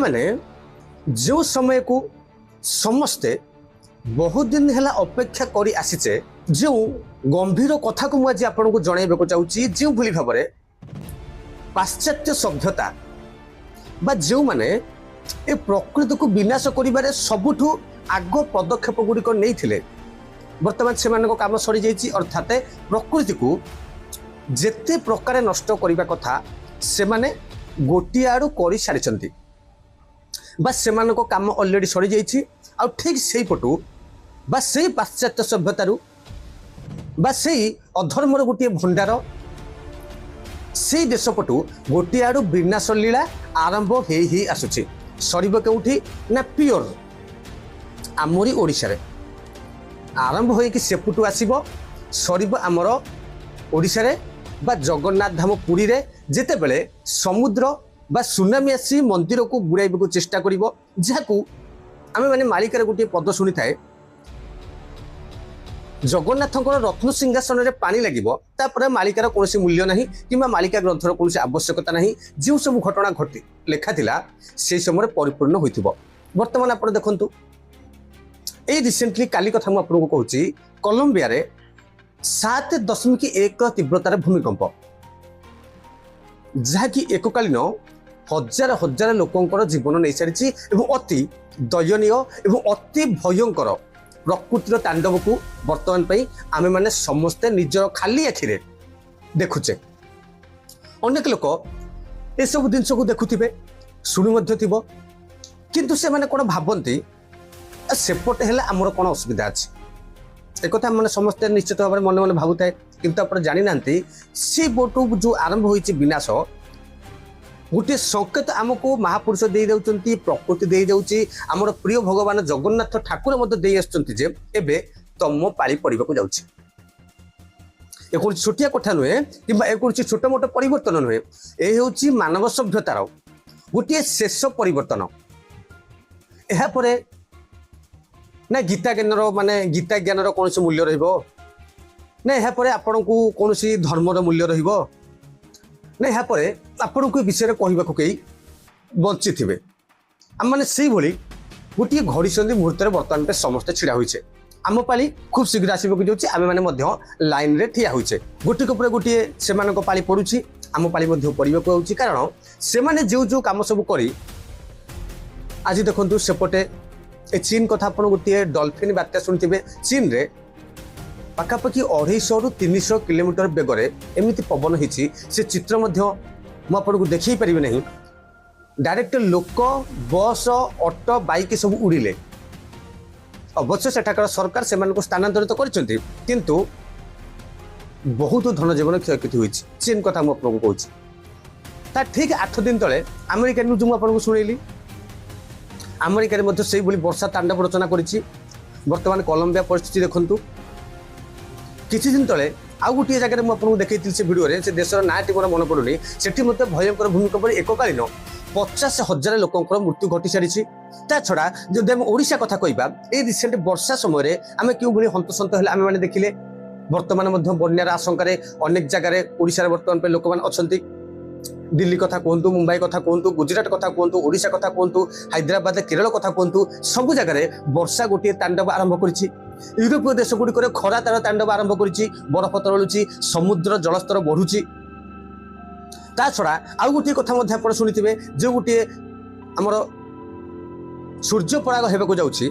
मैंने जो समय को समस्ते बहुत दिन है अपेक्षा कर आसीचे जो गंभीर कथा को मुझे आपको जनइबा चाहूँगी जो भली भाव में पाश्चात्य सभ्यता बा जो माने ए प्रकृति को विनाश करिबारे सबुठु आग पदक्षेप गुड़िक नहीं बर्तमान से काम सरी जाइए अर्थात प्रकृति को जेते प्रकार नष्ट करने कथा से माने गोटे आड़ू कर सारी से काम अलरेडी सरी जाइए आ ठीक से पटु बा से पाश्चात्य सभ्यतारू बा से अधर्मर गोटे भंडार से देश पटु गोटे आड़ू विनाश लीला आरंभ ही आसुची सरीब केउठी ना पियोर आमरी ओडिशा रे आरंभ होइकि सेपुटू आसीबो सरीब आमर ओडिशा रे बा जगन्नाथ धाम पुरी रे जेते बेले समुद्र बा सुनामी आसी मंदिर को बुड़ाइबा चेष्टा करिवो जाकू आमे माने मालिकार गोटे पद शुणी थाए जगन्नाथंकर रत्न सिंहासन रे पानी लागिबो तापर मालिकार कोनोसी मूल्य नहीं किंबा मालिका ग्रंथर कोनोसी आवश्यकता नहीं जो सब घटना घटी लेखा थिला से समय परिपूर्ण होइथिबो। वर्तमान आप देखंतु ए रिसेंटली काली कथा मु आपको कहूची कोलंबिया रे 7.1 तीव्रतार भूमिकंप जहाँकि एककालीन हजार हजार लोकंकर जीवन नहीं सारी एवं अति दयनीय एवं अति भयंकर प्रकृतिर तांडव को वर्तमान पे आमे माने समस्ते निजर खाली आखिरे देखुचे। अनेक लोक ए सब जिनस को देखुथिबे शुणी मध्य थिबो किंतु से माने कोन भाबंती सेपटे हेले आमर कोन असुविधा अछि एक कथा माने समस्ते निश्चित भाव में मन मन भाबुथाय किंतु आप जानि नांती से बोटू जो आरंभ होइछि विनाश गोटे संकेत आमको महापुरुष दे जाउचंती प्रकृति दे जाउची आमर प्रिय भगवान जगन्नाथ ठाकुर मध्य दे आछंती जे एबे तम पाली पड़िबाकू जाउची एक छोटिया कथा नुहे किंबा एक छोट मोट परिवर्तन नुहे ए होउची मानव सभ्यतार गोटे शेष परिवर्तन एहा परे ना गीता ज्ञानर माने गीता ज्ञानर कौन मूल्य रहिबो ना एहा परे आपनकू कोनोसी धर्मर मूल्य रहिबो ना एहा परे आपनकू विषय कहबाकू कई बंची थिबे आम माने सेही भली गोटे घड़ीसंधि मुहूर्त बर्तमान पे समस्ते छिड़ा होइछे आम पाली खूब शीघ्र आसबाकू जाउछि आमे माने मध्य लाइन रे ठिया होइछे गोटे पर गोटे सेमानक पाली पड़ुछि आम पाली मध्य पड़िबाकू आउछि कारण से माने जो जो काम सब करी आज देखंतु सेपटे ए चीन कथा आप गोटे डॉल्फिन बात्या शुणुवे चीन रे पाखापाखि 250 रु 300 किलोमीटर बेगरे एमती पवन होती से चित्र आपको देखी पारे नहीं डायरेक्ट लोक बस ऑटो बाइक सब उड़िले अवश्य सेठाकार सरकार से स्थानांतरित करछंती किंतु बहुत धन जीवन क्षयक्षति हुई चीन कथा मुझे कहूँ ठीक 8 दिन तले अमेरिका न्यूज मुझे शुणेली अमेरिका से वर्षा तांडव रचना करिछि वर्तमान कोलंबिया परिस्थिति देखंतु किछि दिन तले आउ गोटे जगह मुझे देखी से भिडियो से देशर नाटी मोर मन पड़ुनी सेठी मते भयंकर भूमिकंप एककालीन 50,000 लोकंकर मृत्यु घटी सारी ता छड़ा जदि आम ओडिशा कथा कहबा ए रिसेंट वर्षा समय आम क्यों भली हंतसंत हेले आमे माने देखिले वर्तमान मध्य बन्यार आशंकार अनेक जगह ओडिशा वर्तमान पे लोक मैंने अच्छा दिल्ली कथा कहतु मुंबई कथा कहतु गुजरात कथा कहतु ओडिशा कथा कहतु हैदराबाद केरल कथा कहतु सबु जगह वर्षा गोटे तांडव आरंभ करिछि यूरोपीय देश गुड़िक खरा तार तांडव आरंभ करिछि बरफ तरलुछि समुद्र जलस्तर बढ़ुछि ता छड़ा आउ गोटे कथा मध्य आपण शुनिथिबे जो गोटे हमर सूर्य पराग हेबाकू जाउछि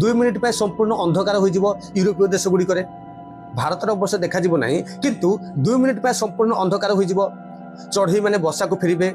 2 मिनिट पे संपूर्ण अंधकार हो जिवो यूरोपीय देश गुड़िक भारतर अवश्य देखा जिवो नाही किंतु 2 मिनिट पे संपूर्ण अंधकार हो जिवो चढ़ई मैंने बसा को फेरबे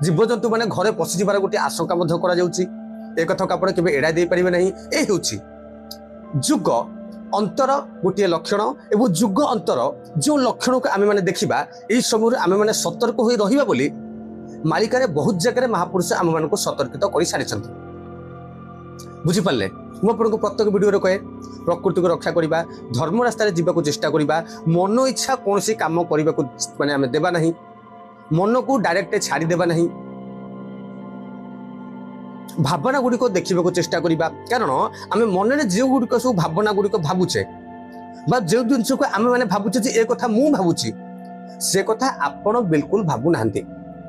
जीवजंतु मैंने घरे पशि जबार गोटे आशंका एक कथा आप एड़ा दे पारे नहीं ए जुग अंतर गोटे लक्षण एवं जुग अंतर जो लक्षण को आम मैंने देखा यही समय आम मैंने सतर्क हो रहा बोली मालिकार बहुत जगह महापुरुष आम मान सतर्कित कर सारी बुझीपारे मुझे प्रत्येक वीडियो कहे प्रकृति को रक्षा करवा धर्म रास्तार जावाक चेष्टा करवा मन इच्छा कौन सी काम करने को माने आम देवा नहीं मन को डायरेक्ट छाड़देवा नहीं भावना गुड़िक देखा चेष्टा करवा कारण आम मन में जो गुड़िक सब भावना गुड़िक भावुचे जो जिनस को आम मैंने भावुचे ए कथा मु भावुची से कथा आपण बिल्कुल भावु ना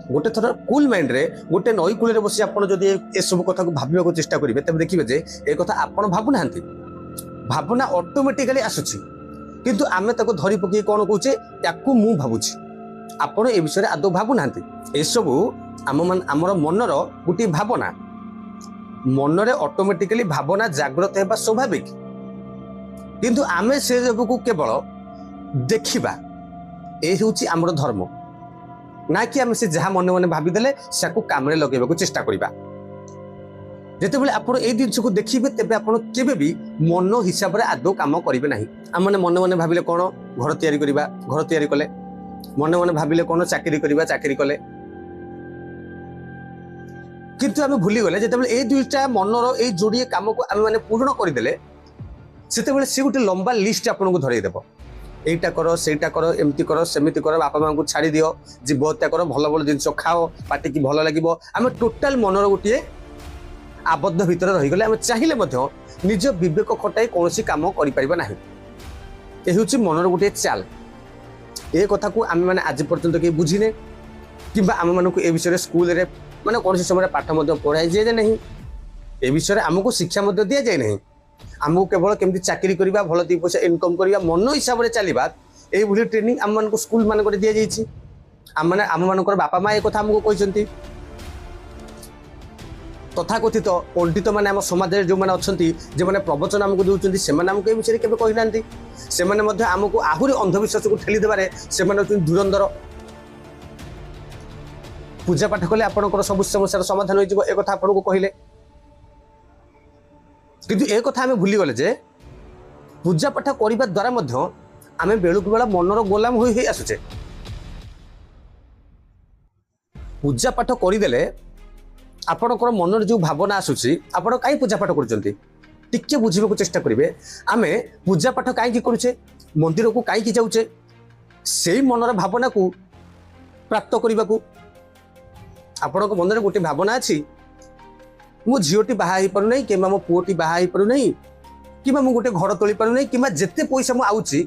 गोटे थर कूल माइंड रे गोटे नई कूल बसी आप ए सब कथा को भाविबा चेष्टा करेंगे तेज देखिए जे ए कथा आपण भावुना भावना ऑटोमेटिकली आसुची किंतु आमे ताको धरी पकई कौन कौचे याकू मु भावुची आपण ए विषय आदौ भावुना ए सब आमर मनर गोटे भावना मन रे ऑटोमेटिकली भावना जागृत होगा स्वाभाविक किंतु आमे से को केवल देखिबा ए होची आमर धर्म ना कि आम से जहाँ मन मन भावीदे से काम लगे चेष्टा करवा जिते बड़े आप जिस को देखिए तेज आप भी मन हिसाब से आदौ कम करेंगे ना आम मैंने मन मन भाविले कौन घर तैयारी करवा घर तैयारी कले मन मन भाविले कौन चाकरी करवा चाकरी कले किंतु आम भूली गले जिते ये दुईटा मनर ये जोड़े कम को आम मैंने पूर्ण करदे से गोटे लंबा लिस्ट आपको धरईदेव এইটা কর সেইটা কর এমতি কর সেমিতি কর বাপা মাଙ୍କୁ ছাড়ি দিও জীব হত্যা কর ভাল ভাল জিনিস খাও পাটিকি ভাল লাগিব আমি টোটাল মনর গোটিয়ে আবদ্ধ ভিতরে রহিগলে আমি চাহিলে মধ্য নিজ বিবেক খটাই কোনসি কাম করি পারিবা ନାହିଁ এ হচ্ছে মনর গোটিয়ে চাল এই কথাকু আমি মানে আজ পর্যন্ত কি বুঝিনে কিংবা আমি মানকু এই বিষয়ে স্কুল রে মানে কোনসি সময় পাঠ মধ্য পড়াই যায় ନାହିଁ এই বিষয়ে আমকু শিক্ষা মধ্য দিয়া যায় ନାହିଁ आमको केवल केमती चाकरी करवा भल दी पैसा इनकम करवा मन हिसाब से चलवा ये ट्रेनिंग आम मान स्कूल मान दि जाइए आम मान बापा माँ एक आमको कहते तथाकथित पंडित मैंने आम समाज जो मैंने अच्छा जो मैंने प्रवचन आमको दूसरी से आमको ये विषय केवे कही ना से आमको आहरी अंधविश्वास को ठेली देवे से धुरंधर पूजा पाठ कले आपंकर सब समस्या समाधान हो एक आपको कहले किंतु एक कथा आम भूली गले जे पूजा पाठ करने द्वारा आम बेलुक बेला मनर गोलाम हो आसुचे पूजा पाठ करदे आपणकर मनर जो भावना आसूसी आपण कहीं पूजा पाठ कर बुझे चेष्टा करेंगे आम पूजा पाठ कहीं करुचे मंदिर को कहीं जाऊे से मनर भावना को प्राप्त करने को आपण मन में गोटे भावना अच्छी मो झीटी बाहा पारना कि मो पुओटी बाहा पारना कि गोटे घर तोली पारना कि जिते पैसा मुझे आउची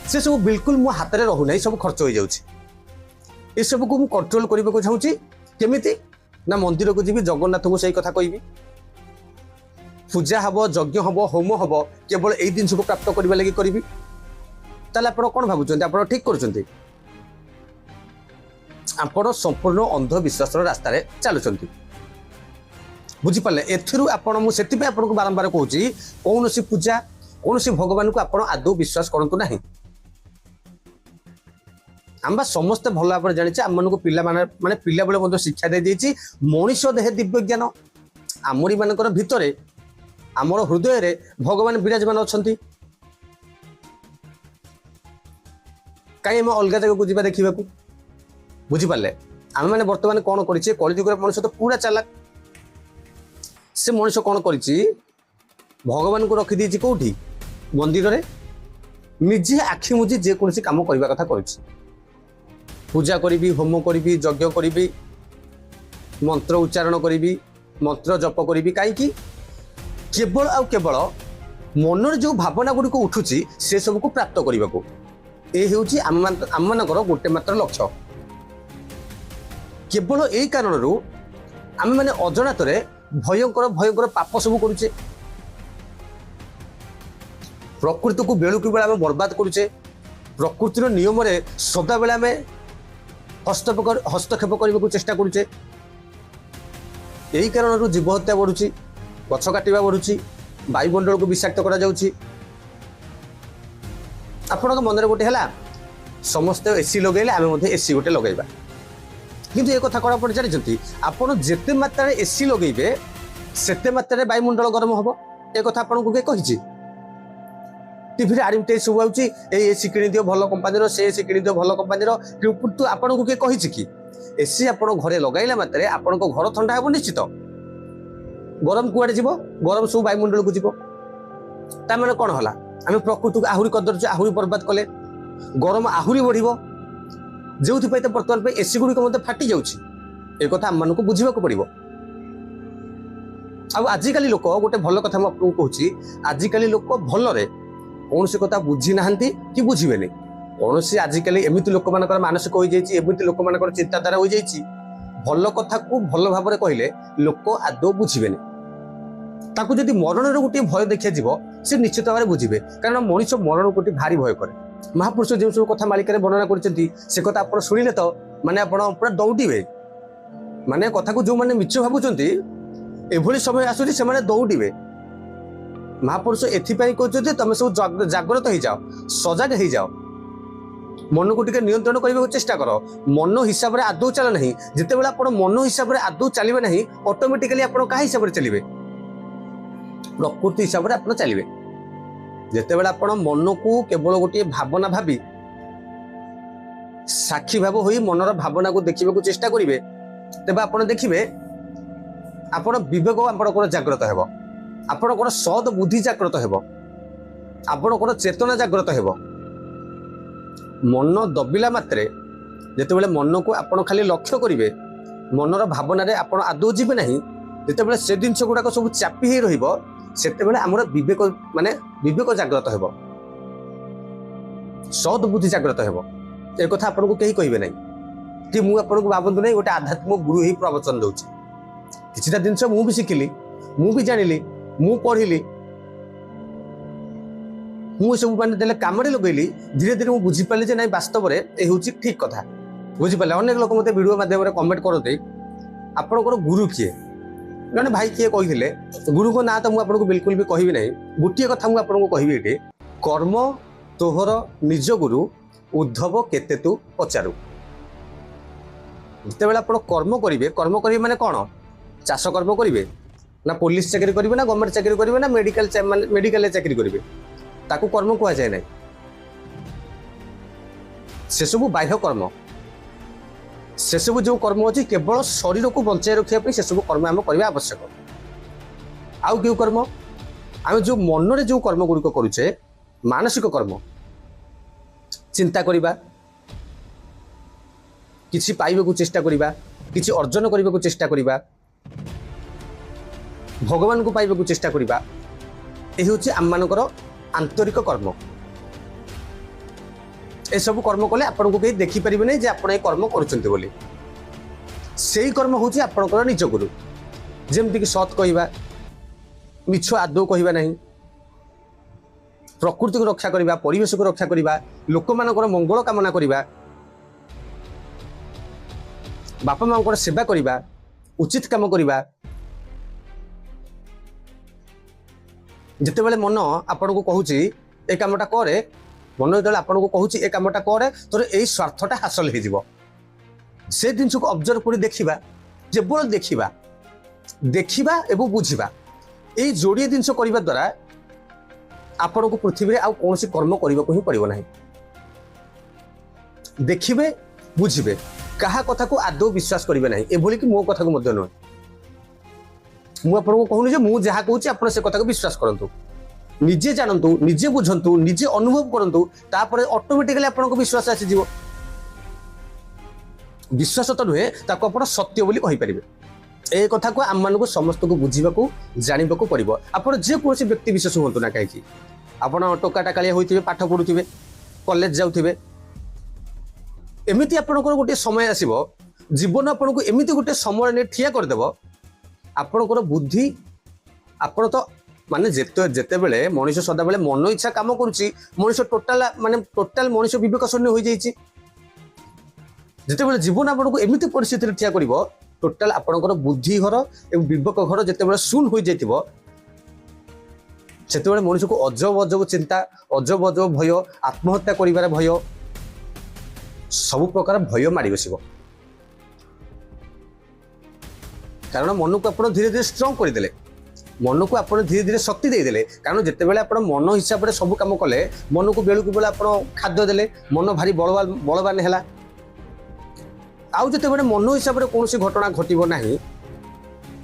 से सब बिल्कुल मो हाथ में रहूना सब खर्च हो जाए सब को मुझे कंट्रोल करने को चाहूँगी केमिति ना मंदिर को जी जगन्नाथ को सही कथा कहि पूजा हम यज्ञ हम होम हम केवल यही जिन को प्राप्त करने लगी करी ताले आप कौन भावुं आप ठीक कर आप संपूर्ण अंधविश्वास रास्तार चलुंट बुझीपारे एपको बारंबार कहूँ कौन सी पूजा कौन सी भगवान को आप आदौ विश्वास करूँ ना आम समस्ते भल भाव जानी आम मन को पिला माने पिला बेले शिक्षा दे दी मनीष देह दिव्य ज्ञान आमरी मानकर भितर आमर हृदय रे भगवान विराजमान अच्छा कहीं आम अलग जगह को जा देखा बुझीपारे आम मैंने बर्तमान कौन करे कलिजुग मनुष्य तो पूरा चालाक से मनुष्य कौन कर भगवान को रखीदी कौटी मंदिर रे निजे आखि मुझी जेकोसी कम करने कथा कर पूजा करी होम करी यज्ञ करी मंत्र उच्चारण करी मंत्र जप करी कहीं केवल आ केवल मनर जो भावना गुड़ी को उठुची से सब को प्राप्त करने को ये आम मानकर गोटे मात्र लक्ष्य केवल यही कारण आम मैंने अजनात भयंकर भयंकर पाप सब करुचे प्रकृति को बेलुक बेला बर्बाद करुचे प्रकृतिर नियम रे सदा बेला में हस्तक्षेप करने को चेष्टा करुचे यही कारण जीव हत्या बढ़ुची गछ काटिबा बढ़ुची वायुमंडल को विषाक्त करा जाउची आपन मन में गोटे है समस्त एसी लगेले आम एसी गोटे लगेगा किंतु एक कथा कड़ा जानते आपड़ जिते मात्रा एसी लगे से मात्रा वायुमंडल गरम हम एक कथा आपको किए कही टीवी आडभटाइज सब आउची एसी किणी दियो भल कंपानी से एसी किणी दियो भल कंपानी किंतु आपको किए कही कि एसी आप घरे लगाइला मात्रे आपण घर ठंडा हे निश्चित गरम कुआड़े जीव गरम सब वायुमंडल को जीव तार कौन है आम प्रकृति को आहरी करदे आहरी बर्बाद कले गरम आहरी बढ़ जो बर्तमान एसी गुड़िक मत फाटी जाऊँगी एक आम को बुझा पड़ो आजिकल लोक गोटे भल कथा मुझे कहूँ आजिकल लोक भलरे कौन सी कथा बुझी ना कि बुझे कौन सी आजिकल एमती लोक मान मानसिक हो जाती लोक मान चिंताधारा हो जाती भल कथा को भल भाव में कहले लोक आदौ बुझे ताकू जदि मरण गोटे भय देखा जीव से निश्चित भाव में बुझे कारण मनुष्य मरण गोटे भारी भय करे महापुरुष जो सब कथा मालिका वर्णना कर कथा आप शुणिले तो माने आप पूरा दौड़े माने कथा को जो मैंने मिछ भावुंट एभली समय आसूरी से दौड़े महापुरुष एथिपाई कहते तुम सब जागृत हो जाओ सजग हो जाओ मन को टिके नियंत्रण करने को चेष्टा कर मन हिसाब से आदौ चल ना जिते बड़े आप मन हिसाब से आदौ चलिए ना ऑटोमेटिकली आप क्या हिसाब से चलिए प्रकृति हिसाब से आप चलिए जिते बड़े आप मन को केवल गोटे भावना भावी साक्षी भाव हो मनर भावना को देखा चेष्टा करेंगे तेज आप देखिए आप विवेक आप जागृत हो आपणकर सद बुद्धि जागृत हो आपणकर चेतना जागृत हो मन दबिला मात्रे जिते मन को आप खाली लक्ष्य करेंगे मनर भावना आप आदौ जी ना जिते से जिन गुड़ाक सब चापी हो रही आमर विवेक माने विवेक जागृत हो सद बुद्धि जागृत हो एक कथा आपको कहीं कहे ना कि मुझे आपको भावतु ना गोटे आध्यात्मिक गुरु ही प्रवचन दूसरी किसी जिन मुझे शिखिली मुझे जानी मु पढ़िली मुझे मानते कम लगेली धीरे धीरे मुझे बुझीपारि जे नहीं वास्तव में ये हूँ ठीक कथा बुझीपारे अनेक लोक मत वीडियो माध्यम कमेंट करते आपंकर गुरु किए जड़े भाई किए कही गुरु को ना तो मुझे बिल्कुल भी कहबी ना गोटे कथा मुझे आपको कहबी ये कर्म तोहर निज गुरु उद्धव केते तू पचारू जिते आप कर्म करेंगे माने कौन चाष कर्म करेंगे ना पुलिस चाकरी करेंगे ना गवर्नमेंट चाकरी करेंगे ना मेडिकल चाकरी करेंगे ताकू कर्म कह जाए ना से सब बाह्य कर्म से सब जो कर्म अच्छी केवल शरीर को बचाई रखापी से सब कर्म आम करवा आवश्यक आउ क्यों कर्म आम जो मन में जो कर्म गुड़िक करुचे मानसिक कर्म चिंता करवा किसी पाइबा को चेष्टा करवा किसी अर्जन करने को चेष्टा करवा भगवान को पाइबा को चेष्टा करवा यही हूँ आम मानकर आंतरिक कर्म ए सब कर्म कले आपन को कहीं देखिपारे नहीं जे आप कर्म करुँच से कर्म हूँ आपंकर निज गुरु जमती कि सत कहवा मिछ आदौ कहवा नहीं प्रकृति को रक्षा करवा परिवेश को रक्षा करवा लोक मानकर मंगल कामना करवा बापा माँ सेवा करवा उचित काम करवा जिते बड़े मन आपण को कहूँ ए कामटा करे मन जो आपण को कहूँ ए कामटा करे तोर यही स्वार्थटा हासिल हो से जिन को ऑब्जर्व कर देखा केवल देखा देखा एवं बुझा यही जोड़े जिन करने द्वारा आपण को पृथ्वी में आउ कौन कर्म करने को ही पड़ो ना देखिए बुझे क्या कथा को आदौ विश्वास करेंगे ना ये कि मो कथा को नुह मुझे कहूनी मुझे जहाँ कहूँ आप से कथा को विश्वास करूँ निजे जानतु निजे बुझंतु निजे अनुभव करंतु तापर ऑटोमेटिकली आपको विश्वास आसीज विश्वास तो नुहे ताको आप सत्य बोली कहि परिबे ए कथा को आम मानक समस्त को बुझा जाना पड़ो आप जेकोसी व्यक्ति विशेष हूँ ना कहीं आप टोकाटा कालिया होते पाठ पढ़ुवे कॉलेज जाऊे एमती आपंकर गोटे समय आसो जीवन आपन को एमती गोटे समय नहीं ठिया करदेव आपणकर बुद्धि आपण तो माने जेते बेले मनुष्य सदा बेले मन इच्छा काम करुच्ची मनुष्य टोटाल माने टोटाल मनुष्य विवेक शून्य हो जाइए जिते बेले जीवन आपन को एमती परिस्थिति ठिया कर टोटाल आपणकर बुद्धि घर एवं विवेक घर जिते बेले शून्य हो जाइए से मनुष्य को अजब अजब चिंता अजब अजब भय आत्महत्या कर भय सबु प्रकार भय माड़ी बस कारण मन को आप धीरे धीरे स्ट्रंग करदे मन को आप धीरे धीरे शक्ति देदेले कारण जिते बेले आप मन हिसाब से सब कम कले मन को बेलू बेले आप खाद्य देले मन भारी बलवान है आउ जिते बेले मन हिसाब से कौन घटना घटब ना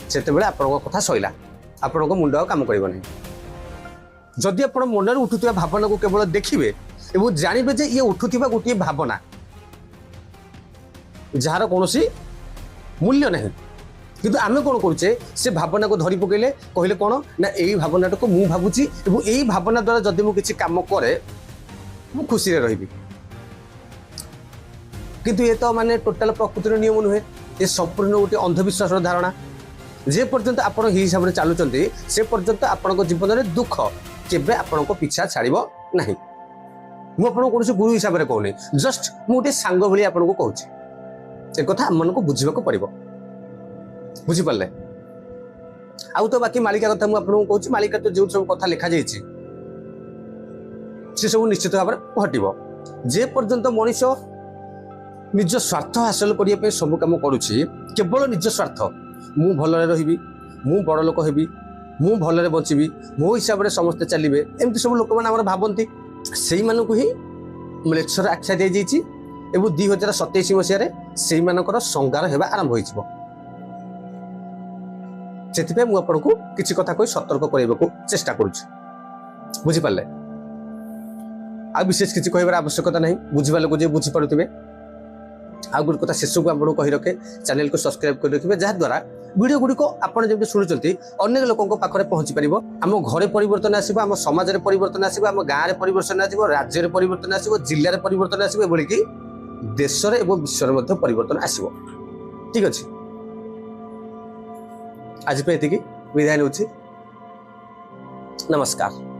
से आप कथा सैला आपण मुंड काम कर जदि आप मन में उठुवा भावना को केवल देखिए और जानवे जे ये उठुवा गोटे भावना जार कौन मूल्य नहीं किंतु आमे कौन करुचे से भावना को धरी पकड़े कहले कौन ना यही भावना को मुझे भावुची यही भावना द्वारा जदि मुझे किसी कम करे मु खुशी रही किंतु ये तो माने टोटाल प्रकृतिर नियम नुहे, ये संपूर्ण गोटे अंधविश्वास धारणा। जे पर्यंत आपण ही हिसाब से चलुचंती से पर्यंत आपण जीवन में दुख केबे आपण पीछा छाड़िबो नहीं। मु आपन को गुरु हिसाब से कहूनी, जस्ट मु गोटे सांग भली आपन को कहूची, ए कथा मन को बुझिबा को पड़िबो, बुझि पाले। आउ तो बाकी मालिका कथा मु आपन को कहूची, मालिका तो जो सब कथा लिखा जाइछि से सब निश्चित भाव में घटिबो। जे पर्यंत मनुष्य निज स्वार्थ हासिल करने पे सब काम करुछि, केवल निज स्वार्थ, मु भलरे रहिबी, मु बड़ लोक हेबी, मु भलरे बचिबी, मो हिसाब से समस्ते चलिबे, एमती सब लोक माने हमर भाबंती। सेई मानकु ही लेक्चर आख्या दे जाइछि एवं 2027 मसीह से संगार हेबा आरंभ होइछिबो। सेतिपे मु आपनको किछि कथा कोइ सतर्क करैबाकू चेष्टा करूछि, बुझि पाले। आ विशेष किछि कहबार आवश्यकता नहीं, बुझिबा लोक जे बुझि पड़ुथिबे। आ गुड कथा शेष को आपको कहि रखे चैनल को सब्सक्राइब कर रखिबे, जहा द्वारा वीडियो गुडी को आपण जेमते सुनुचंती अनेक लोकन पाखरे पहुंची परिबो। आम घरे परिवर्तन आसीबो, आम समाज रे परिवर्तन आसीबो, आम गाँ रे परिवर्तन आसीबो, राज्य रे परिवर्तन आसीबो, जिल्ला रे परिवर्तन आसीबो, एबोली कि देश रे एवं विश्व रे मध्ये परिवर्तन आसीबो। ठीक अछि, आज पे एतिकी विदाय नउछि, नमस्कार।